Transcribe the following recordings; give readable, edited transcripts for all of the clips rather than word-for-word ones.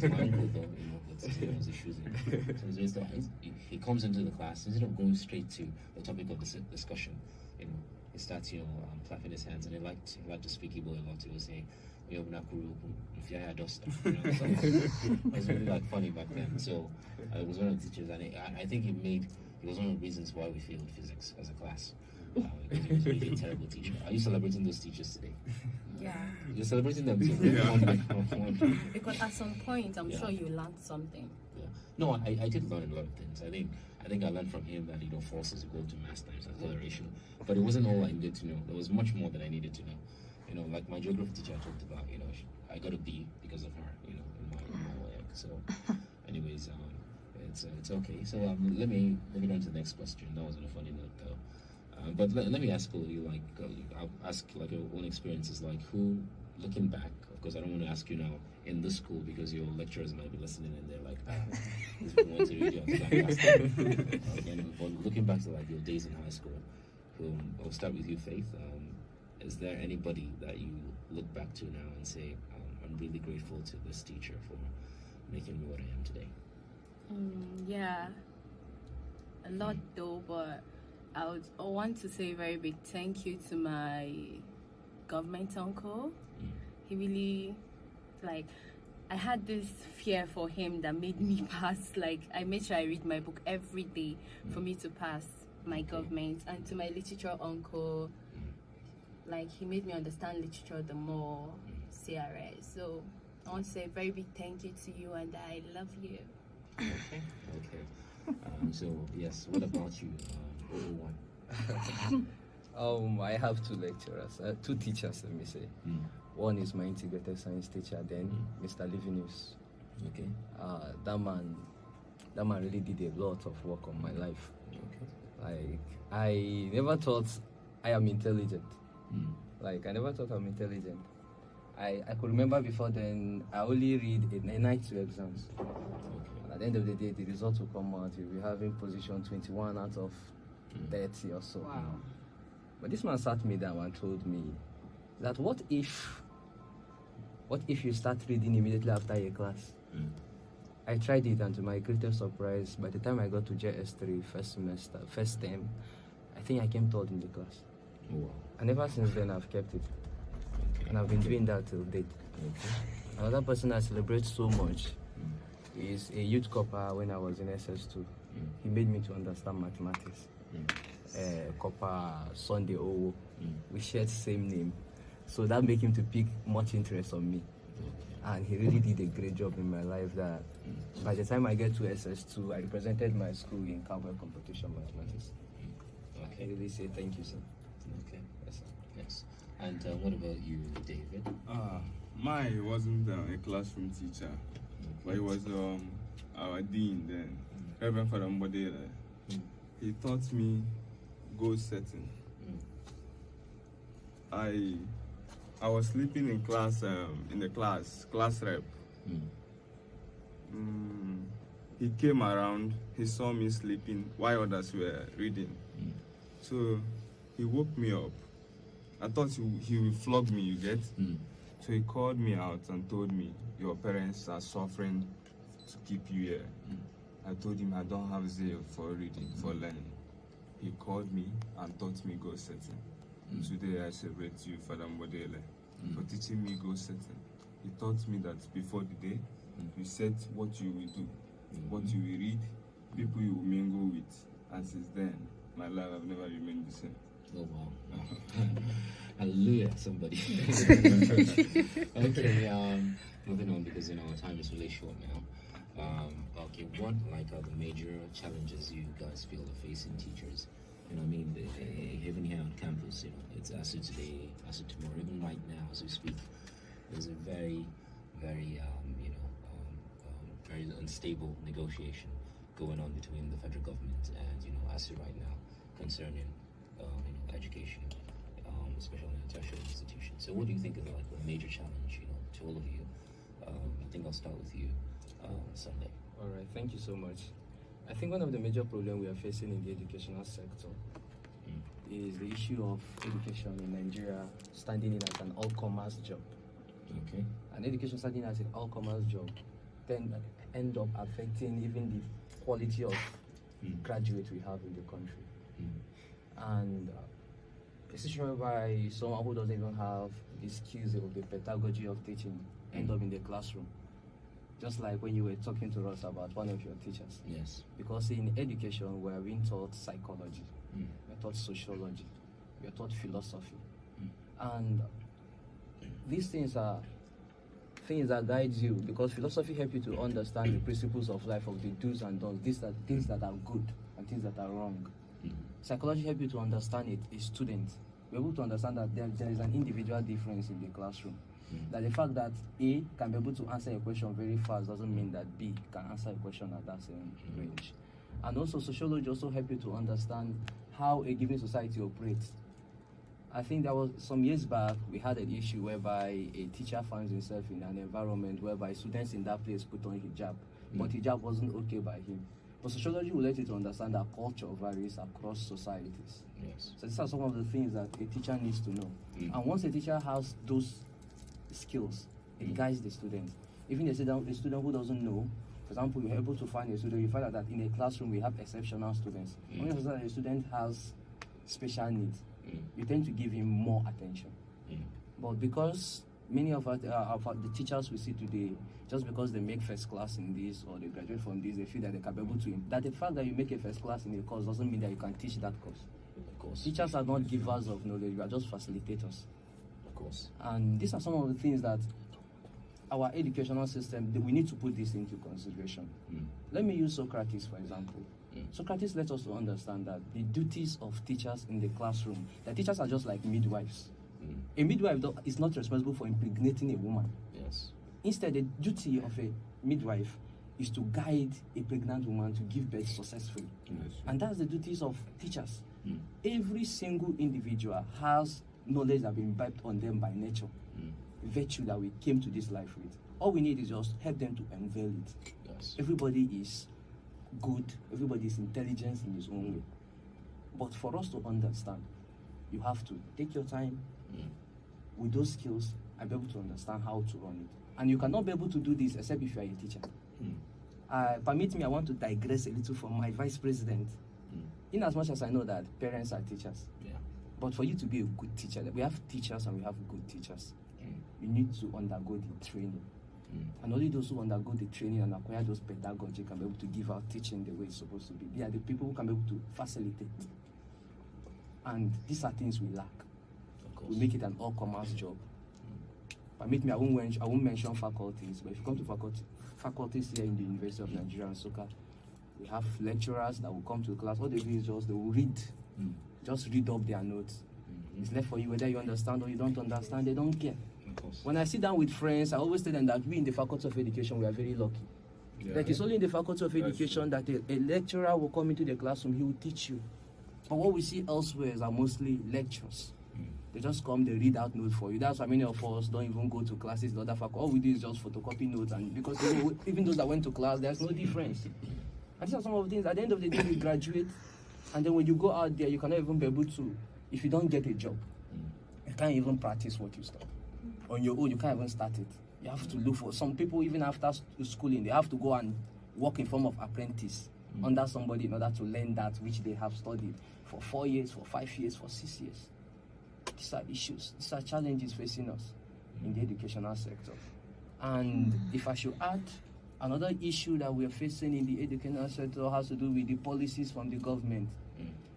My uncle, though, with his issues. So he comes into the class, instead of going straight to the topic of the discussion, he starts, clapping his hands, and he liked to speak Igbo a lot. He was saying, so it was really like funny back then. So it was one of the teachers, and I think it was one of the reasons why we failed physics as a class. Because he was really a terrible teacher. Are you celebrating those teachers today? Yeah. You're celebrating them too. Because at some point, I'm sure you learned something. Yeah. No, I did learn a lot of things. I think I learned from him that forces equal to mass times acceleration. But it wasn't all I needed to know. There was much more that I needed to know. Like my geography teacher I talked about. I got a B because of her. In my work. So, anyways, it's okay. So let me go on to the next question. That was on a funny note though. But let me ask you, I'll ask like your own experiences, like who, looking back, of course I don't want to ask you now in this school because your lecturers might be listening and they're like, these people went to radio but looking back to like your days in high school, I'll start with you, Faith. Is there anybody that you look back to now and say, I'm really grateful to this teacher for making me what I am today? Yeah, a lot though, but I want to say a very big thank you to my government uncle. He really, I had this fear for him that made me pass. I made sure I read my book every day for me to pass my government. And to my literature uncle, he made me understand literature the more, CRS. So I want to say a very big thank you to you, and I love you. Okay. So yes, what about you? I have two lecturers, two teachers, let me say. One is my integrated science teacher, then Mr. Livinius. Okay. That man really did a lot of work on my life. Okay. I never thought I am intelligent. I never thought I'm intelligent. I could remember before then, I only read in NI2 exams. Okay. And at the end of the day, the results will come out. You'll be having position 21 out of 30 or so. Wow. But this man sat me down and told me that what if you start reading immediately after your class? I tried it, and to my greatest surprise, by the time I got to JS3 first term, I think I came third in the class. Wow. And ever since then, I've kept it. And I've been doing that till date. Another person I celebrate so much is a youth copper when I was in SS2. He made me to understand mathematics. Copper Sunday Owo. We shared the same name. So that made him to pick much interest on me. And he really did a great job in my life that by the time I get to SS2, I represented my school in cowboy competition mathematics. Okay. I really say thank you, sir. Okay. Yes, sir. Yes. And what about you, David? Mine wasn't a classroom teacher, but he was our dean then, Reverend Father Mbodele. He taught me goal setting. I was sleeping in class, class rep. He came around, he saw me sleeping while others were reading. So he woke me up. I thought he would flog me, you get? So he called me out and told me, your parents are suffering to keep you here. I told him I don't have zeal for reading, for learning. He called me and taught me goal setting. Today I celebrate you, Father Mbodele, for teaching me goal setting. He taught me that before the day, you set what you will do, what you will read, people you will mingle with. And since then, my life have never remained the same. Oh wow. Hallelujah, somebody. Okay, moving on because our time is really short now. Okay, what are the major challenges you guys feel are facing teachers? Even here on campus, it's ASU today, ASU tomorrow, even right now as we speak, there's a very, very, very unstable negotiation going on between the federal government and, ASU right now concerning, education, especially in a tertiary institution. So what do you think is the major challenge, to all of you? I think I'll start with you, Sunday. All right, thank you so much. I think one of the major problems we are facing in the educational sector is the issue of education in Nigeria standing in as an all-commerce job. Okay. And education standing as an all-commerce job end up affecting even the quality of graduates we have in the country. And a situation whereby someone who doesn't even have the skills of the pedagogy of teaching end up in the classroom. Just like when you were talking to us about one of your teachers. Yes. Because in education, we are being taught psychology, we are taught sociology, we are taught philosophy. And these things are things that guide you, because philosophy helps you to understand the principles of life, of the do's and don'ts, things that are good and things that are wrong. Psychology helps you to understand it, a student. We're able to understand that there is an individual difference in the classroom. That the fact that A can be able to answer a question very fast doesn't mean that B can answer a question at that same range. And also sociology also helps you to understand how a given society operates. I think there was some years back we had an issue whereby a teacher finds himself in an environment whereby students in that place put on hijab, but hijab wasn't okay by him. But sociology will let you to understand that culture varies across societies. Yes. So these are some of the things that a teacher needs to know. And once a teacher has those skills, it guides the student. Even a student who doesn't know, for example, you're able to find a student, you find out that in a classroom we have exceptional students. When a student has special needs, you tend to give him more attention. But because many of the teachers we see today, just because they make first class in this or they graduate from this, they feel that they can be able to. That the fact that you make a first class in a course doesn't mean that you can teach that course. Of course. Teachers are not givers of knowledge; we are just facilitators. Of course. And these are some of the things that our educational system, we need to put this into consideration. Let me use Socrates, for example. Socrates lets us to understand that the duties of teachers in the classroom, that teachers are just like midwives. A midwife is not responsible for impregnating a woman. Yes. Instead, the duty of a midwife is to guide a pregnant woman to give birth successfully. Yes. And that's the duties of teachers. Every single individual has knowledge that has been imbibed on them by nature, virtue that we came to this life with. All we need is just help them to unveil it. Yes. Everybody is good, everybody is intelligent in his own way. But for us to understand, you have to take your time with those skills and be able to understand how to run it. And you cannot be able to do this except if you are a teacher. Permit me, I want to digress a little from my vice president. In as much as I know that parents are teachers, but for you to be a good teacher, we have teachers and we have good teachers. You need to undergo the training. And only those who undergo the training and acquire those pedagogy can be able to give out teaching the way it's supposed to be. They are the people who can be able to facilitate. And these are things we lack. We make it an all-commerce job. Permit me, I won't mention faculties, but if you come to faculties here in the University of Nigeria and Nsukka, we have lecturers that will come to class. All they do is they will read. Just read up their notes. It's left for you whether you understand or you don't understand. They don't care. When I sit down with friends, I always tell them that we in the Faculty of Education, we are very lucky. Like it's only in the Faculty of Education that a lecturer will come into the classroom, he will teach you. But what we see elsewhere are mostly lectures. They just come, they read out notes for you. That's why many of us don't even go to classes. The other faculty, all we do is just photocopy notes, and because even those that went to class, there's no difference. And these are some of the things. At the end of the day, you graduate, and then when you go out there, you cannot even be able to. If you don't get a job, you can't even practice what you study. On your own, you can't even start it. You have to look for. Some people, even after schooling, they have to go and work in form of apprentice under somebody in order to learn that which they have studied for 4 years, for 5 years, for 6 years. These are issues, these are challenges facing us in the educational sector. And if I should add, another issue that we are facing in the educational sector has to do with the policies from the government.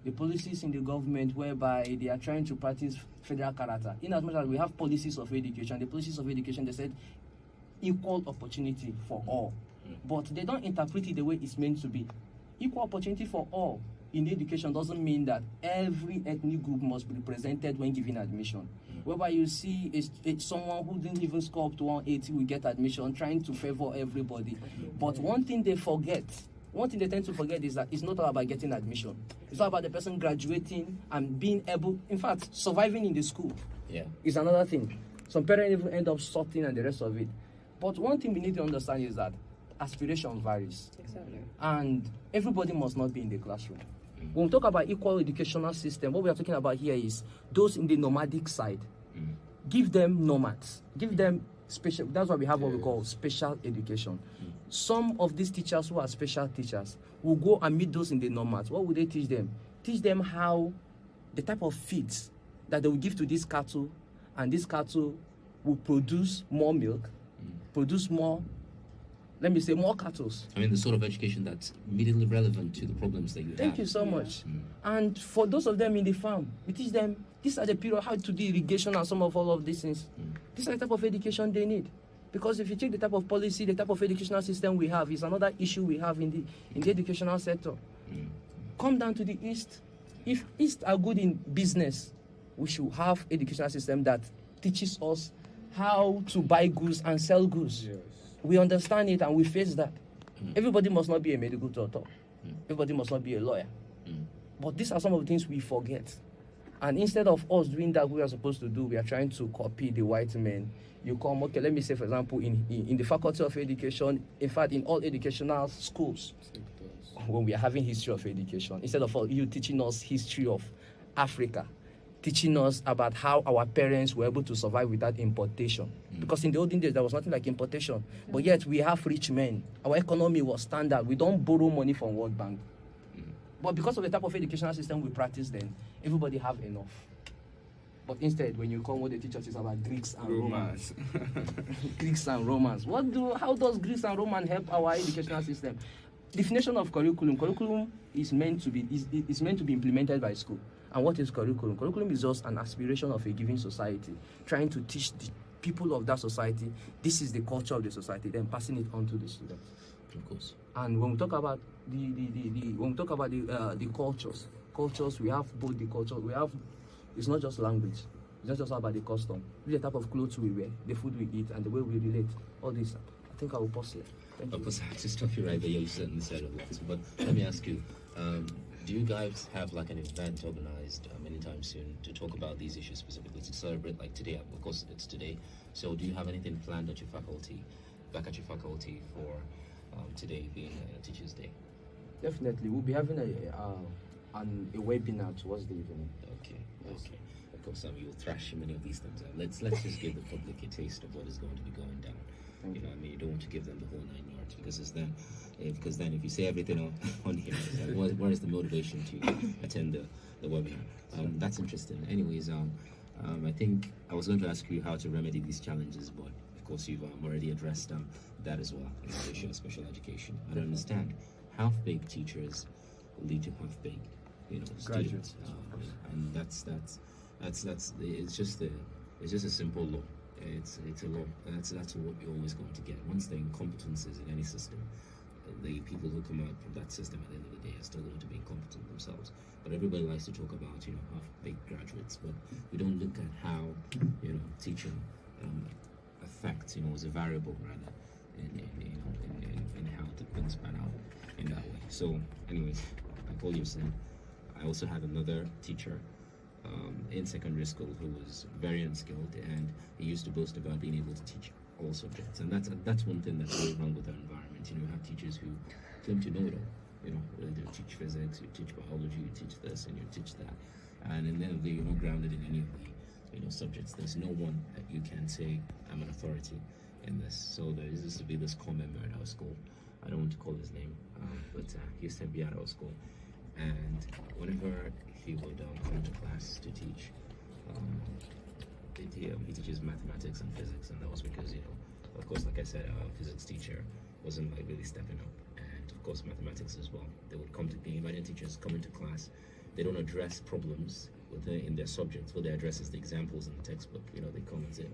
The policies in the government whereby they are trying to practice federal character. In as much as we have policies of education, the policies of education, they said equal opportunity for all. But they don't interpret it the way it's meant to be. Equal opportunity for all in education doesn't mean that every ethnic group must be represented when giving admission. Whereby you see someone who didn't even score up to 180 will get admission, trying to favor everybody. But one thing they tend to forget is that it's not all about getting admission. It's all about the person graduating and being able, in fact, surviving in the school. Is another thing. Some parents even end up sorting and the rest of it. But one thing we need to understand is that aspiration varies. Exactly. And everybody must not be in the classroom. When we talk about equal educational system, what we are talking about here is those in the nomadic side. Give them nomads. Give them special. That's why we have what we call special education. some of these teachers who are special teachers will go and meet those in the normals. What would they teach them? Teach them how the type of feeds that they will give to these cattle, and these cattle will produce more milk, produce more, let me say, more cattle. I mean, the sort of education that's immediately relevant to the problems that you have. Thank you so much. And for those of them in the farm, we teach them, these are the period how to do irrigation and some of all of these things. These are the type of education they need. Because if you check the type of policy, the type of educational system we have is another issue we have in the educational sector. Come down to the East. If East are good in business, we should have educational system that teaches us how to buy goods and sell goods. Yes. We understand it and we face that. Everybody must not be a medical doctor. Everybody must not be a lawyer. But these are some of the things we forget. And instead of us doing that we are supposed to do, we are trying to copy the white men. You come, okay, let me say, for example, in the Faculty of Education, in fact, in all educational schools, when we are having history of education, instead of you teaching us history of Africa, teaching us about how our parents were able to survive without importation. Because in the olden days, there was nothing like importation. But yet, we have rich men. Our economy was standard. We don't borrow money from World Bank. But because of the type of educational system we practice then, everybody have enough. But instead, when you come, what they teach us is about Greeks and Romans. Greeks and Romans. How does Greeks and Romans help our educational system? Definition of curriculum. Curriculum is meant to be implemented by school. And what is curriculum? Curriculum is just an aspiration of a given society, trying to teach the people of that society, this is the culture of the society, then passing it on to the students. Of course. And when we talk about the cultures, we have both the culture. It's not just language. It's not just about the custom. It's the type of clothes we wear, the food we eat, and the way we relate. All this. I think I will pause here. Thank you. Of course, I have to stop you right there. You certainly said a lot. But let me ask you, do you guys have like an event organized anytime soon to talk about these issues specifically, to celebrate like today? Of course, it's today. So do you have anything planned at your faculty, for today being Teachers' Day? Definitely. We'll be having a webinar towards the evening. Okay. Yes. Okay. Of course, you'll thrash many of these things. Let's just give the public a taste of what is going to be going down. You know, I mean, you don't want to give them the whole 9 yards because then if you say everything on here, it's like, where is the motivation to attend the webinar? That's interesting. Anyways, I think I was going to ask you how to remedy these challenges, but of course you've already addressed that as well. The issue of special education. I don't understand. Half-baked teachers lead to half-baked, students, and that's it's just a simple law. It's a law. That's what you're always going to get. Once the incompetences in any system, the people who come out from that system at the end of the day are still going to be incompetent themselves. But everybody likes to talk about half-baked graduates, but we don't look at how teaching affects as a variable rather in how the things pan out in that way. So, anyways, like all you said, I also had another teacher in secondary school who was very unskilled, and he used to boast about being able to teach all subjects. And that's one thing that's very wrong with our environment. You have teachers who claim to know it all. You teach physics, you teach biology, you teach this, and you teach that. And then you're not grounded in any of the subjects. There's no one that you can say, I'm an authority in this. So there used to be this core member at our school. I don't want to call his name, but he used to be at our school. And whenever he would come to class to teach, he teaches mathematics and physics, and that was because, of course, like I said, our physics teacher wasn't like really stepping up, and of course mathematics as well. They would come to the Indian teachers come into class. They don't address problems in their subjects. What they address is the examples in the textbook. They come and say,